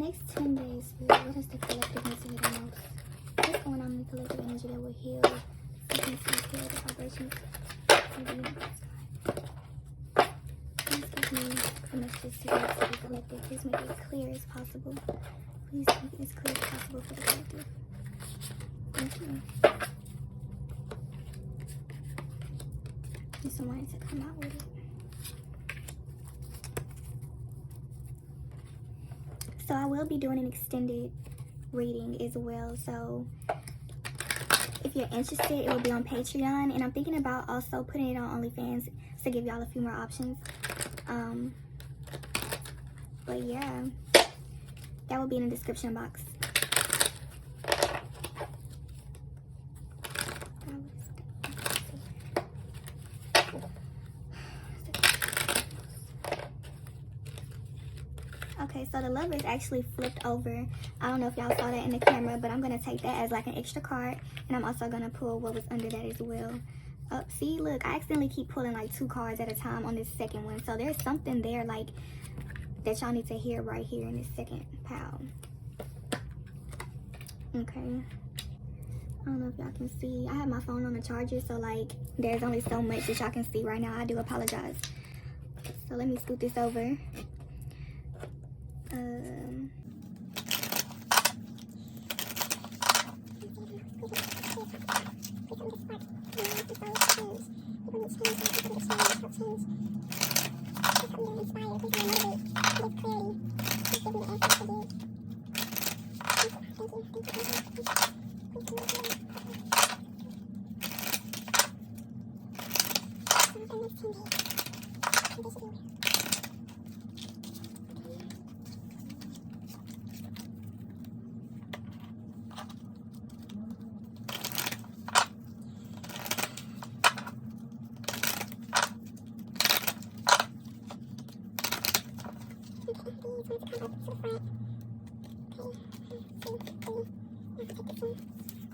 next 10 days, what is the collective need to heal the most? What's going on in the collective energy that will heal? Frequencies, heal the vibrations. Please give me the messages to the collective. Please make it clear as possible. Please make it as clear as possible for the collective. Thank you. Need someone to come out with it. So I will be doing an extended reading as well. So if you're interested, it will be on Patreon. And I'm thinking about also putting it on OnlyFans to give y'all a few more options. But yeah, that will be in the description box. Okay, so the Lovers actually flipped over. I don't know if y'all saw that in the camera, but I'm going to take that as like an extra card. And I'm also going to pull what was under that as well. See, look, I accidentally keep pulling like 2 cards at a time on this second one. So there's something there like that y'all need to hear right here in this second pile. Okay. I don't know if y'all can see. I have my phone on the charger, so like there's only so much that y'all can see right now. I do apologize. So let me scoot this over.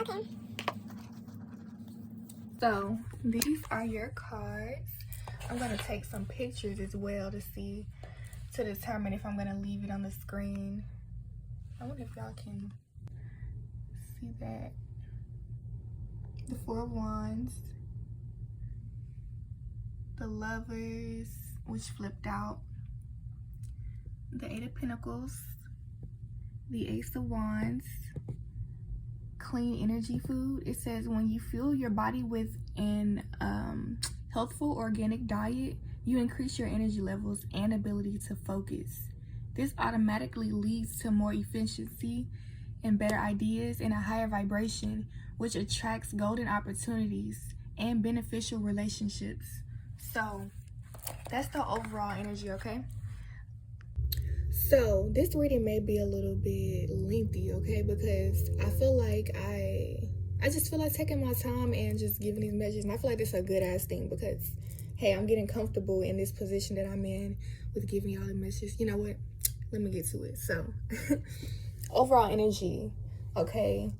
Okay. So these are your cards. I'm going to take some pictures as well to determine if I'm going to leave it on the screen. I wonder if y'all can see that. The 4 of Wands, the Lovers, which flipped out, the 8 of Pentacles, the Ace of Wands, clean energy food. It says when you fuel your body with an healthful organic diet, you increase your energy levels and ability to focus. This automatically leads to more efficiency and better ideas and a higher vibration, which attracts golden opportunities and beneficial relationships. So that's the overall energy, okay? So this reading may be a little bit lengthy, okay, because I feel like I just feel like taking my time and just giving these messages. And I feel like this is a good ass thing because, hey, I'm getting comfortable in this position that I'm in with giving y'all the message. You know what? Let me get to it. So overall energy, okay.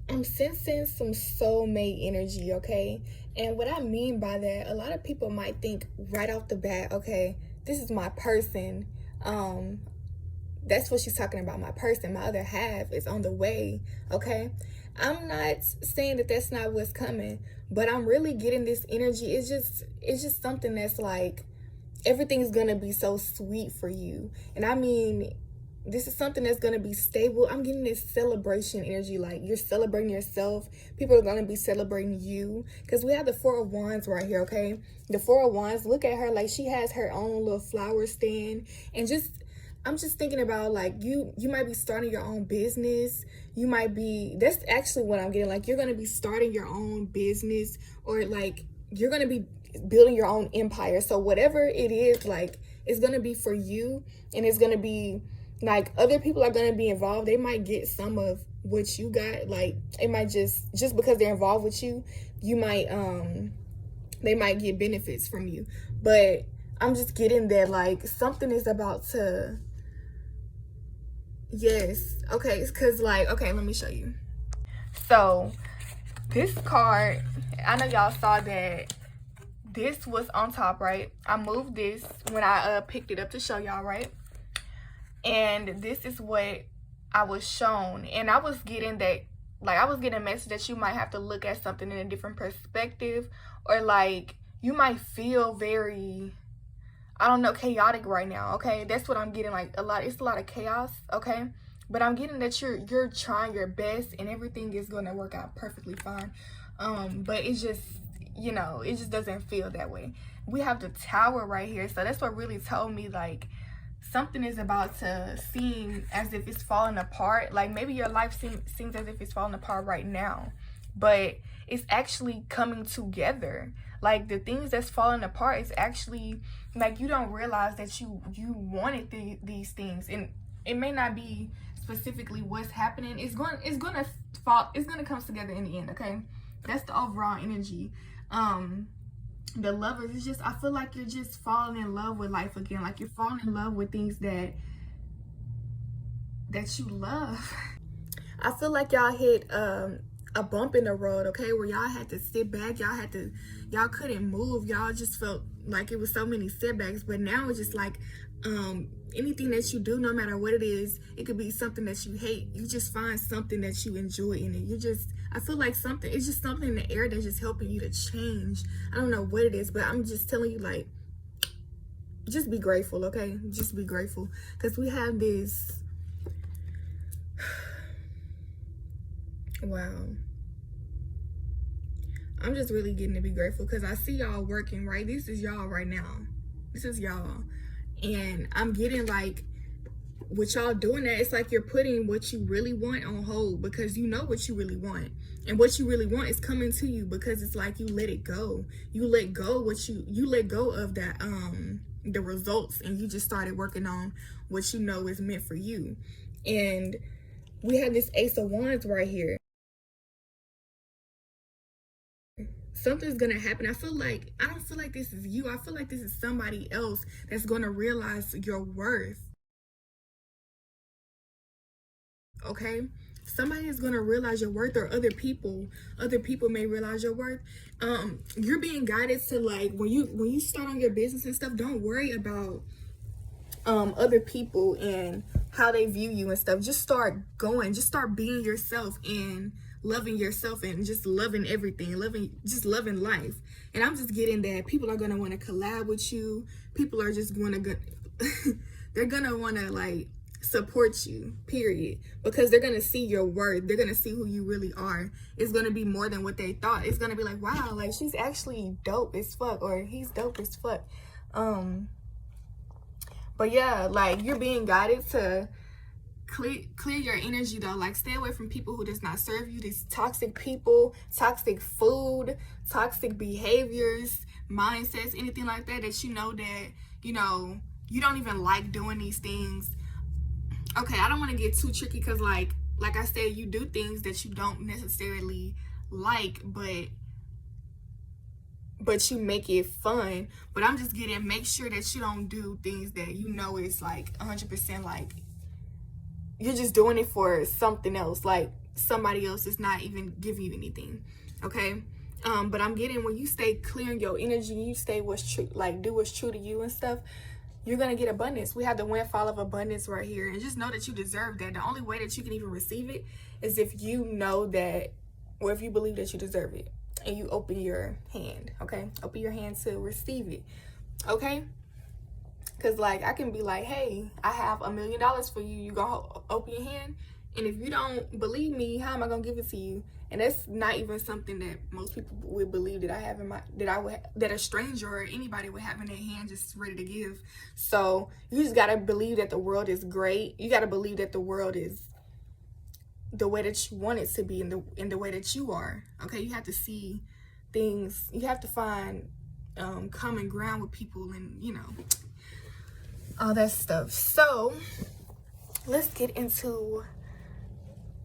I'm sensing some soulmate energy, okay? And what I mean by that, a lot of people might think right off the bat, okay, this is my person. That's what she's talking about, my person. My other half is on the way, okay? I'm not saying that that's not what's coming, but I'm really getting this energy. It's just something that's like, everything's gonna be so sweet for you. And I mean, this is something that's going to be stable. I'm getting this celebration energy, like you're celebrating yourself. People are going to be celebrating you because we have the 4 of Wands right here, okay? The 4 of Wands, look at her, like she has her own little flower stand. And I'm just thinking about like you might be starting your own business. You might be, that's actually what I'm getting, like you're going to be starting your own business, or like you're going to be building your own empire. So whatever it is, like it's going to be for you, and it's going to be like other people are going to be involved. They might get some of what you got. Like it might just because they're involved with you, you might they might get benefits from you. But I'm just getting that like something is about to, yes, okay, it's because like, okay, let me show you. So this card, I know y'all saw that this was on top, right? I moved this when I picked it up to show y'all, right? And this is what I was shown. And I was getting that, like, I was getting a message that you might have to look at something in a different perspective, or like you might feel very, I don't know, chaotic right now, okay? That's what I'm getting, like it's a lot of chaos, okay? But I'm getting that you're trying your best and everything is gonna work out perfectly fine. But it's just, you know, it just doesn't feel that way. We have the Tower right here, so that's what really told me, like, something is about to seem as if it's falling apart. Like, maybe your life seems as if it's falling apart right now, but it's actually coming together. Like, the things that's falling apart is actually, like, you don't realize that you wanted these things, and it may not be specifically what's happening. It's gonna come together in the end, okay? That's the overall energy. The Lovers, it's just, I feel like you're just falling in love with life again. Like, you're falling in love with things that you love. I feel like y'all hit a bump in the road, okay, where y'all had to sit back, y'all couldn't move, y'all just felt like it was so many setbacks. But now it's just like, anything that you do, no matter what it is, it could be something that you hate, you just find something that you enjoy in it. I feel like it's just something in the air that's just helping you to change. I don't know what it is, but I'm just telling you, like, just be grateful, okay? Just be grateful, because we have this, wow. I'm just really getting to be grateful because I see y'all working, right? This is y'all right now. This is y'all. And I'm getting, like, with y'all doing that, it's like you're putting what you really want on hold, because you know what you really want. And what you really want is coming to you, because it's like you let it go. You let go you let go of that, the results, and you just started working on what you know is meant for you. And we have this Ace of Wands right here. Something's gonna happen. I don't feel like this is you. I feel like this is somebody else that's gonna realize your worth. Okay, somebody is gonna realize your worth, or other people may realize your worth. You're being guided to, like, when you start on your business and stuff, don't worry about other people and how they view you and stuff. Just start going, just start being yourself and loving yourself, and just loving everything, just loving life. And I'm just getting that people are gonna want to collab with you. People are just gonna they're gonna want to, like, support you, period, because they're gonna see your worth. They're gonna see who you really are. It's gonna be more than what they thought. It's gonna be like, wow, like, she's actually dope as fuck, or he's dope as fuck. But yeah, like, you're being guided to clear your energy, though. Like, stay away from people who does not serve you. These toxic people, toxic food, toxic behaviors, mindsets, anything like that you know that, you know, you don't even like doing these things. Okay, I don't want to get too tricky, because like I said, you do things that you don't necessarily like, but you make it fun. But I'm just getting, make sure that you don't do things that you know is, like, 100% like you're just doing it for something else, like somebody else is not even giving you anything, okay? But I'm getting, when you stay clear in your energy, you stay what's true, like, do what's true to you and stuff, you're gonna get abundance. We have the windfall of abundance right here, and just know that you deserve that. The only way that you can even receive it is if you know that, or if you believe that you deserve it, and you open your hand, okay? Open your hand to receive it, okay? Because, like, I can be like, hey, I have $1 million for you. You gonna open your hand? And if you don't believe me, how am I gonna give it to you? And that's not even something that most people would believe that I have in my, that a stranger or anybody would have in their hand just ready to give. So you just gotta believe that the world is great. You gotta believe that the world is the way that you want it to be, in the way that you are. Okay, you have to see things. You have to find common ground with people, and, you know, all that stuff. So let's get into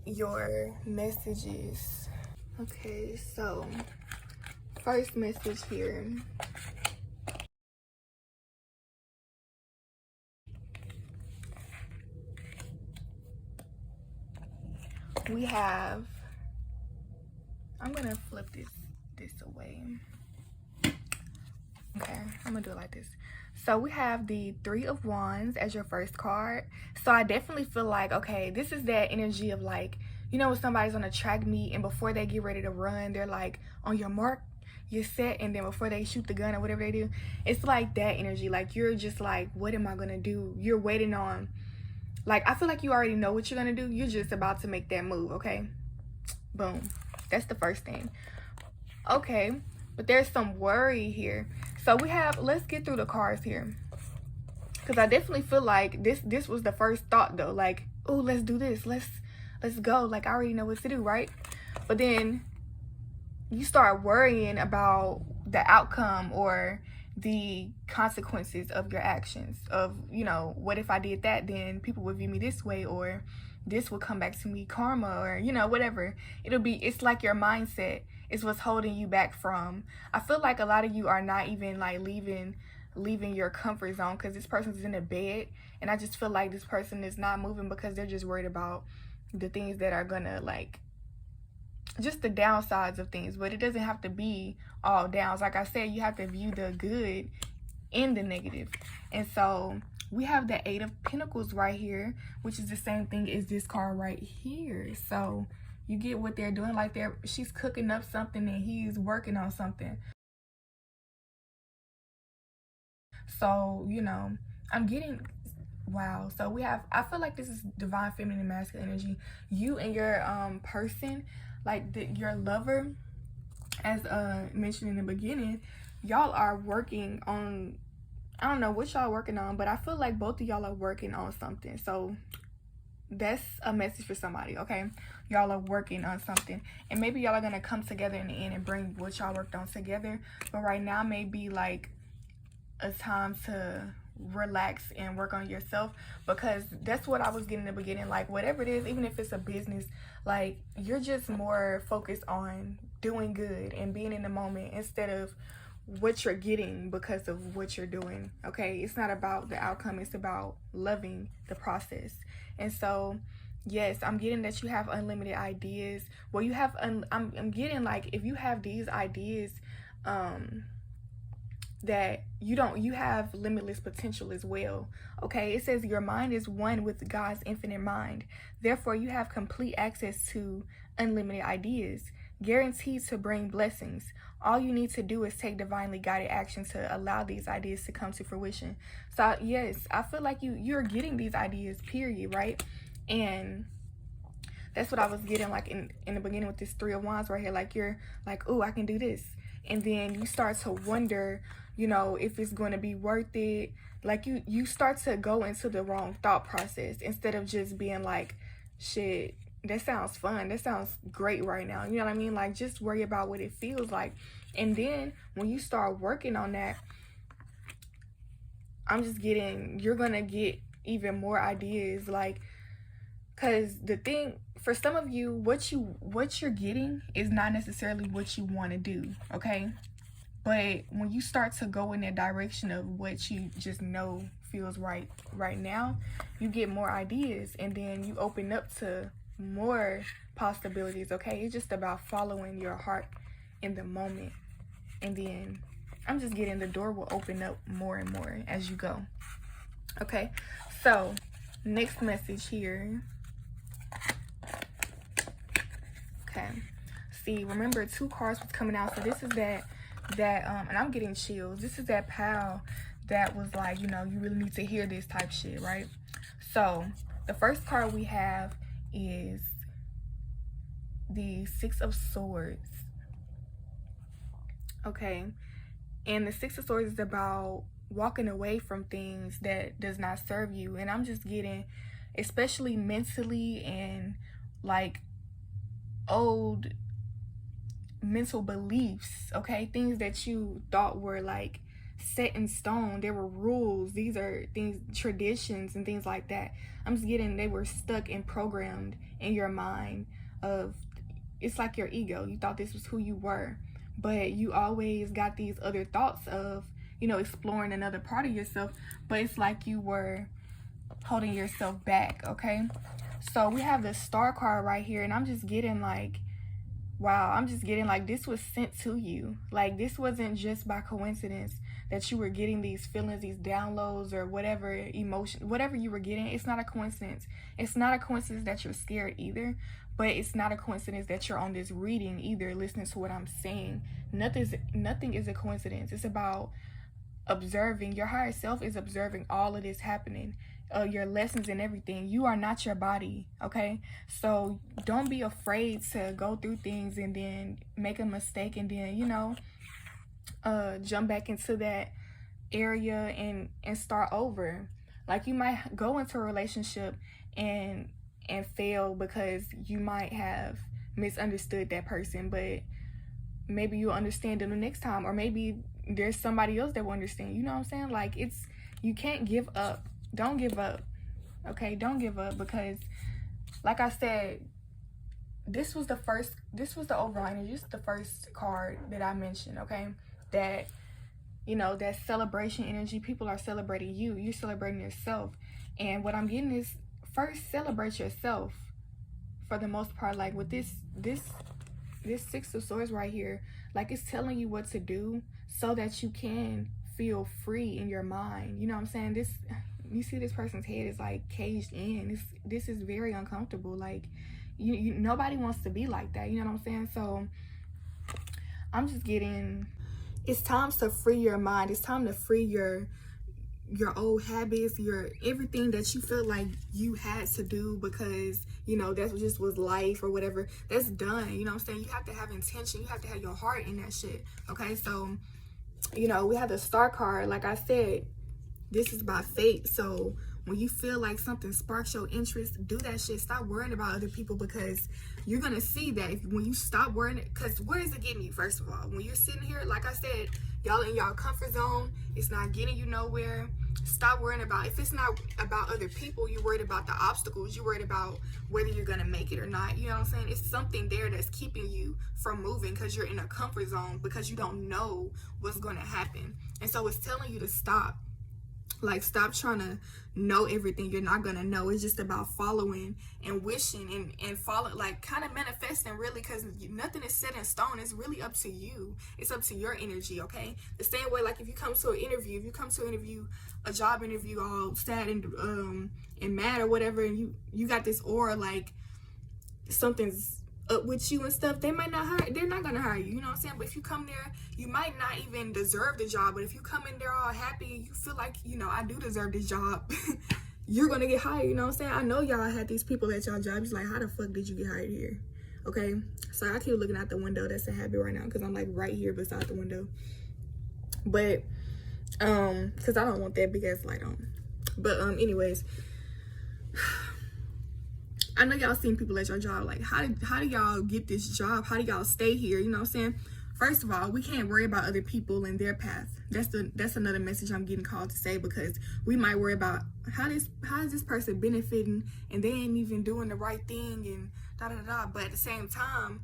your messages. Okay, so first message here. We have, I'm gonna flip this away. Okay, I'm gonna do it like this. So we have the Three of Wands as your first card. So I definitely feel like, okay, this is that energy of like, you know, when somebody's on a track meet and before they get ready to run, they're like, on your mark, you're set, and then before they shoot the gun or whatever they do, it's like that energy. Like you're just like, what am I gonna do? You're waiting on, like, I feel like you already know what you're gonna do. You're just about to make that move, okay? Boom. That's the first thing. Okay, but there's some worry here. So we have, let's get through the cards here, because I definitely feel like this was the first thought though, like, oh, let's do this, let's go, like I already know what to do, right? But then you start worrying about the outcome or the consequences of your actions, of, you know, what if I did that, then people would view me this way, or this will come back to me, karma, or, you know, whatever. It's like your mindset is what's holding you back from, I feel like a lot of you are not even like leaving your comfort zone, because this person's in a bed, and I just feel like this person is not moving because they're just worried about the things that are gonna, like, just the downsides of things. But it doesn't have to be all downs. Like I said, you have to view the good in the negative. And so we have the Eight of Pentacles right here, which is the same thing as this card right here. So you get what they're doing, like she's cooking up something and he's working on something. So, you know, I'm getting, wow. So we have, I feel like this is divine feminine and masculine energy. You and your person, like your lover, as mentioned in the beginning, y'all are working on, I don't know what y'all working on, but I feel like both of y'all are working on something. So that's a message for somebody, okay? Y'all are working on something, and maybe y'all are gonna come together in the end and bring what y'all worked on together. But right now may be like a time to relax and work on yourself, because that's what I was getting in the beginning. Like whatever it is, even if it's a business, like you're just more focused on doing good and being in the moment instead of what you're getting because of what you're doing, okay? It's not about the outcome, it's about loving the process. And so yes, I'm getting that you have unlimited ideas. Well, you have I'm getting like, if you have these ideas, that you have limitless potential as well, okay? It says your mind is one with God's infinite mind, therefore you have complete access to unlimited ideas, guaranteed to bring blessings. All you need to do is take divinely guided action to allow these ideas to come to fruition. So yes, I feel like you're getting these ideas, period, right? And that's what I was getting, like in the beginning with this Three of Wands right here. Like you're like, oh, I can do this, and then you start to wonder, you know, if it's going to be worth it. Like you start to go into the wrong thought process instead of just being like, shit, that sounds fun, that sounds great right now, you know what I mean? Like just worry about what it feels like. And then when you start working on that, I'm just getting, you're gonna get even more ideas, like, because the thing for some of you, what you're getting is not necessarily what you want to do, okay? But when you start to go in that direction of what you just know feels right now, you get more ideas, and then you open up to more possibilities, okay? It's just about following your heart in the moment, and then I'm just getting the door will open up more and more as you go, okay? So next message here. Okay, see, remember 2 cards was coming out, so this is that and I'm getting chills. This is that pal that was like, you know, you really need to hear this type shit, right? So the first card we have is the Six of Swords, okay? And the Six of Swords is about walking away from things that does not serve you. And I'm just getting, especially mentally, and like old mental beliefs, okay? Things that you thought were like set in stone. There were rules, these are things, traditions and things like that. I'm just getting they were stuck and programmed in your mind of, it's like your ego. You thought this was who you were, but you always got these other thoughts of, you know, exploring another part of yourself, but it's like you were holding yourself back, okay? So we have the Star card right here, and I'm just getting like, wow, I'm just getting like this was sent to you. Like this wasn't just by coincidence that you were getting these feelings, these downloads, or whatever emotion, whatever you were getting. It's not a coincidence. It's not a coincidence that you're scared either, but it's not a coincidence that you're on this reading either, listening to what I'm saying. Nothing is a coincidence. It's about observing. Your higher self is observing all of this happening, your lessons and everything. You are not your body, okay? So don't be afraid to go through things and then make a mistake and then, you know, jump back into that area and start over. Like you might go into a relationship and fail because you might have misunderstood that person, but maybe you'll understand them the next time, or maybe there's somebody else that will understand. You know what I'm saying? Like you can't give up. Don't give up. Okay, don't give up, because like I said, this was the overall energy. This is the first card that I mentioned, okay? That, you know, that celebration energy. People are celebrating you. You're celebrating yourself. And what I'm getting is, first celebrate yourself for the most part. Like with this Six of Swords right here, like it's telling you what to do so that you can feel free in your mind. You know what I'm saying? You see this person's head is like caged in. This is very uncomfortable. Like you nobody wants to be like that. You know what I'm saying? So I'm just getting, it's time to free your mind. It's time to free your old habits, your everything that you felt like you had to do because, you know, that just was life or whatever. That's done. You know what I'm saying? You have to have intention. You have to have your heart in that shit. Okay, so, you know, we have the Star card. Like I said, this is by fate. So when you feel like something sparks your interest, do that shit. Stop worrying about other people, because you're gonna see that when you stop worrying. Because where is it getting you? First of all, when you're sitting here, like I said, y'all in y'all comfort zone, it's not getting you nowhere. Stop worrying about, if it's not about other people, you're worried about the obstacles. You're worried about whether you're gonna make it or not. You know what I'm saying? It's something there that's keeping you from moving, because you're in a comfort zone, because you don't know what's gonna happen. And so it's telling you to stop. Like, stop trying to know everything. You're not gonna know. It's just about following and wishing and follow, like kind of manifesting, really, because nothing is set in stone. It's really up to you. It's up to your energy, okay? The same way, like if you come to an interview, a job interview, all sad and mad or whatever, and you got this aura like something's up with you and stuff, they're not gonna hire you. You know what I'm saying? But if you come there, you might not even deserve the job, but if you come in there all happy and you feel like, you know, I do deserve this job, you're gonna get hired. You know what I'm saying? I know y'all had these people at y'all jobs like, how the fuck did you get hired here? Okay, so I keep looking out the window. That's a habit right now, because I'm like right here beside the window. But because I don't want that big ass light on. But anyways, I know y'all seen people at your job like, how do y'all get this job? How do y'all stay here? You know what I'm saying? First of all, we can't worry about other people and their path. That's another message I'm getting called to say, because we might worry about how is this person benefiting and they ain't even doing the right thing and da da da. But at the same time,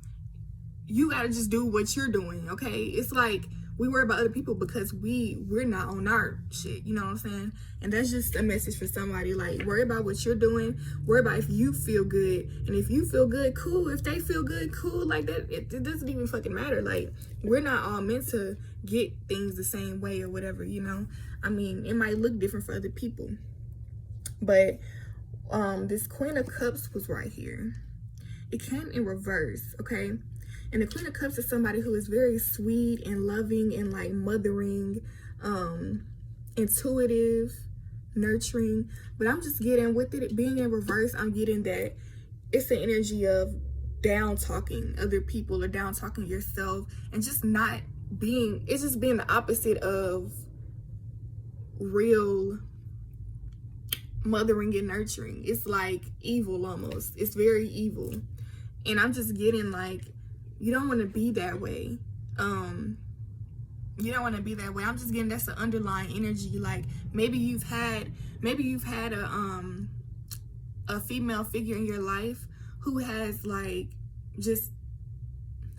you gotta just do what you're doing, okay? It's like we worry about other people because we're not on our shit, you know what I'm saying? And that's just a message for somebody. Like, worry about what you're doing. Worry about if you feel good. And if you feel good, cool. If they feel good, cool. Like that, it doesn't even fucking matter. Like, we're not all meant to get things the same way or whatever, you know? I mean, it might look different for other people. But this Queen of Cups was right here. It came in reverse, okay? And the Queen of Cups is somebody who is very sweet and loving and like mothering, intuitive, nurturing. But I'm just getting, with it being in reverse, I'm getting that it's the energy of down talking other people or down talking yourself, and just not being, it's just being the opposite of real mothering and nurturing. It's like evil almost. It's very evil. And I'm just getting like, you don't want to be that way. You don't want to be that way. I'm just getting, that's the underlying energy. Like maybe you've had a female figure in your life who has like, just,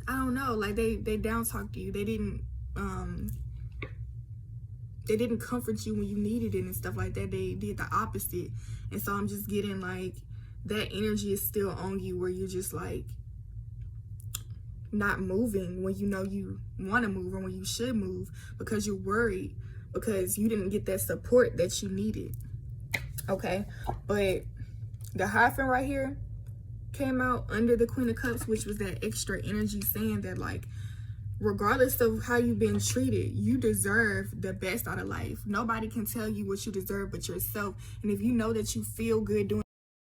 I don't know, like they down talked you. They didn't comfort you when you needed it and stuff like that. They did the opposite. And so I'm just getting like that energy is still on you, where you're just like, not moving when you know you want to move or when you should move, because you're worried because you didn't get that support that you needed. Okay, but the Hierophant right here came out under the Queen of Cups, which was that extra energy saying that, like, regardless of how you've been treated, you deserve the best out of life. Nobody can tell you what you deserve but yourself. And if you know that you feel good doing,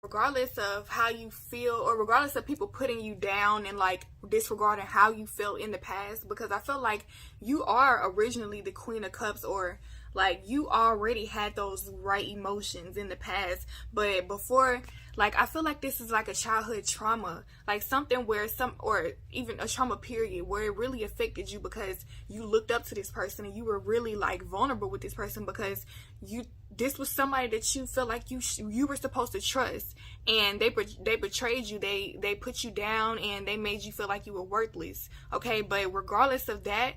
regardless of how you feel, or regardless of people putting you down and like disregarding how you felt in the past, because I feel like you are originally the Queen of Cups, or like you already had those right emotions in the past. But before, like, I feel like this is like a childhood trauma, like something where or even a trauma period where it really affected you because you looked up to this person and you were really like vulnerable with this person, because this was somebody that you felt like you were supposed to trust, and they betrayed you. They put you down and they made you feel like you were worthless. Okay, but regardless of that,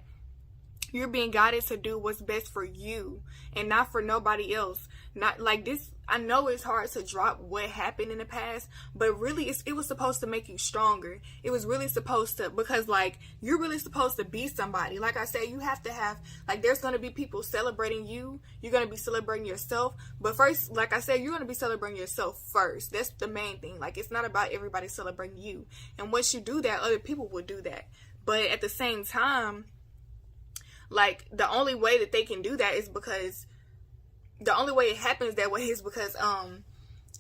you're being guided to do what's best for you and not for nobody else. Not like this. I know it's hard to drop what happened in the past, but really it was supposed to make you stronger. It was really supposed to, because like you're really supposed to be somebody. Like I said, you have to have, like, there's going to be people celebrating you. You're going to be celebrating yourself. But first, like I said, you're going to be celebrating yourself first. That's the main thing. Like, it's not about everybody celebrating you. And once you do that, other people will do that. But at the same time, like, the only way that they can do that is because the only way it happens that way is because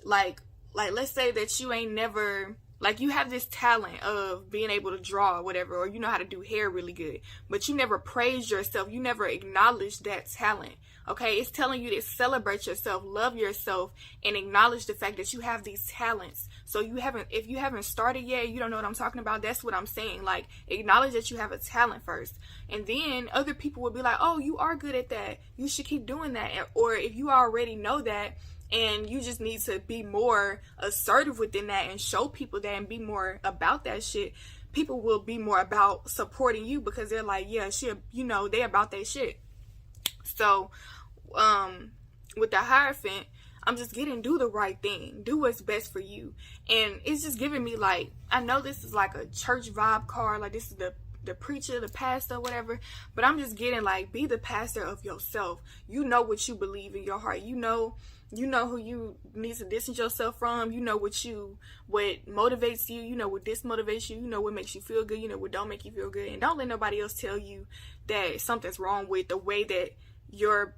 like let's say that you ain't never, like, you have this talent of being able to draw or whatever, or you know how to do hair really good, but you never praise yourself, you never acknowledge that talent. Okay, it's telling you to celebrate yourself, love yourself, and acknowledge the fact that you have these talents. So if you haven't started yet, you don't know what I'm talking about. That's what I'm saying. Like, acknowledge that you have a talent first, and then other people will be like, oh, you are good at that, you should keep doing that. Or if you already know that and you just need to be more assertive within that and show people that and be more about that shit, people will be more about supporting you, because they're like, yeah, shit, you know, they about that shit. So with the Hierophant, I'm just getting, do the right thing, do what's best for you. And it's just giving me, like, I know this is like a church vibe card, like this is the preacher, the pastor, whatever, but I'm just getting, like, be the pastor of yourself. You know what you believe in your heart. You know who you need to distance yourself from. You know what motivates you. You know what dismotivates you. You know what makes you feel good. You know what don't make you feel good. And don't let nobody else tell you that something's wrong with the way that your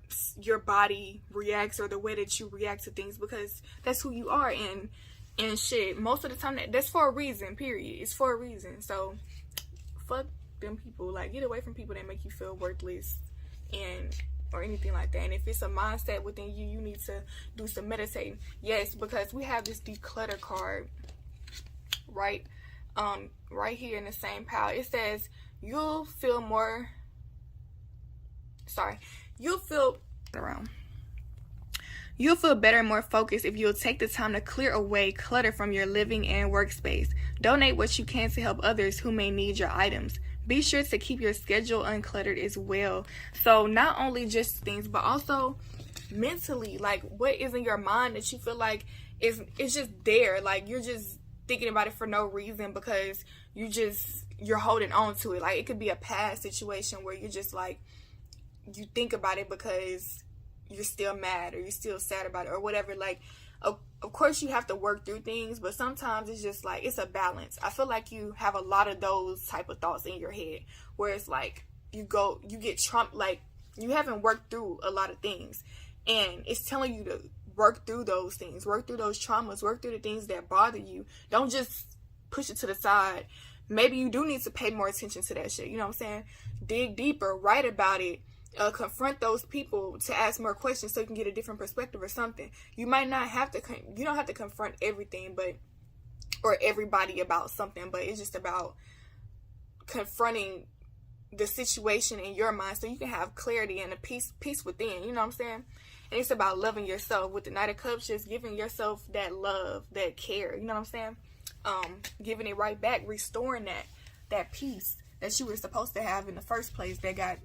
body reacts or the way that you react to things, because that's who you are. And shit, most of the time that's for a reason, period. It's for a reason. So fuck them people. Like, get away from people that make you feel worthless or anything like that. And if it's a mindset within you, you need to do some meditating. Yes, because we have this declutter card right here in the same pile. It says you'll feel better and more focused if you'll take the time to clear away clutter from your living and workspace. Donate what you can to help others who may need your items. Be sure to keep your schedule uncluttered as well. So not only just things, but also mentally, like, what is in your mind that you feel like it's just there, like you're just thinking about it for no reason because you're holding on to it. Like, it could be a past situation where you're just like, you think about it because you're still mad or you're still sad about it or whatever. Like, of course you have to work through things, but sometimes it's just like, it's a balance. I feel like you have a lot of those type of thoughts in your head where it's like you get trumped, like you haven't worked through a lot of things, and it's telling you to work through those things, work through those traumas, work through the things that bother you. Don't just push it to the side. Maybe you do need to pay more attention to that shit, you know what I'm saying? Dig deeper, write about it. Confront those people to ask more questions so you can get a different perspective or something. You might not have to, you don't have to confront everything, or everybody about something, but it's just about confronting the situation in your mind so you can have clarity and a peace within, you know what I'm saying? And it's about loving yourself. With the Knight of Cups, just giving yourself that love, that care, you know what I'm saying? Giving it right back, restoring that peace that you were supposed to have in the first place that got,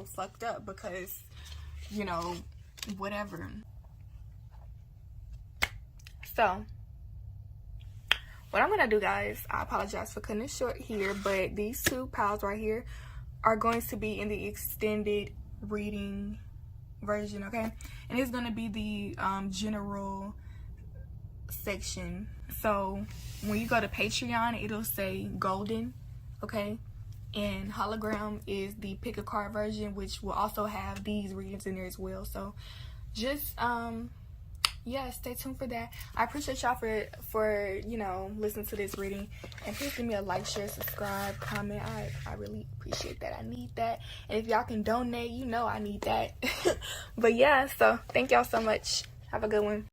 fucked up because, whatever. So, what I'm gonna do, guys, I apologize for cutting it short here, but these 2 piles right here are going to be in the extended reading version, okay? And it's gonna be the general section. So when you go to Patreon, it'll say golden, okay? And hologram is the pick a card version, which will also have these readings in there as well. So just yeah, stay tuned for that. I appreciate y'all for you know, listening to this reading, and please give me a like, share, subscribe, comment. I really appreciate that. I need that. And if y'all can donate, you know I need that. But yeah, so thank y'all so much. Have a good one.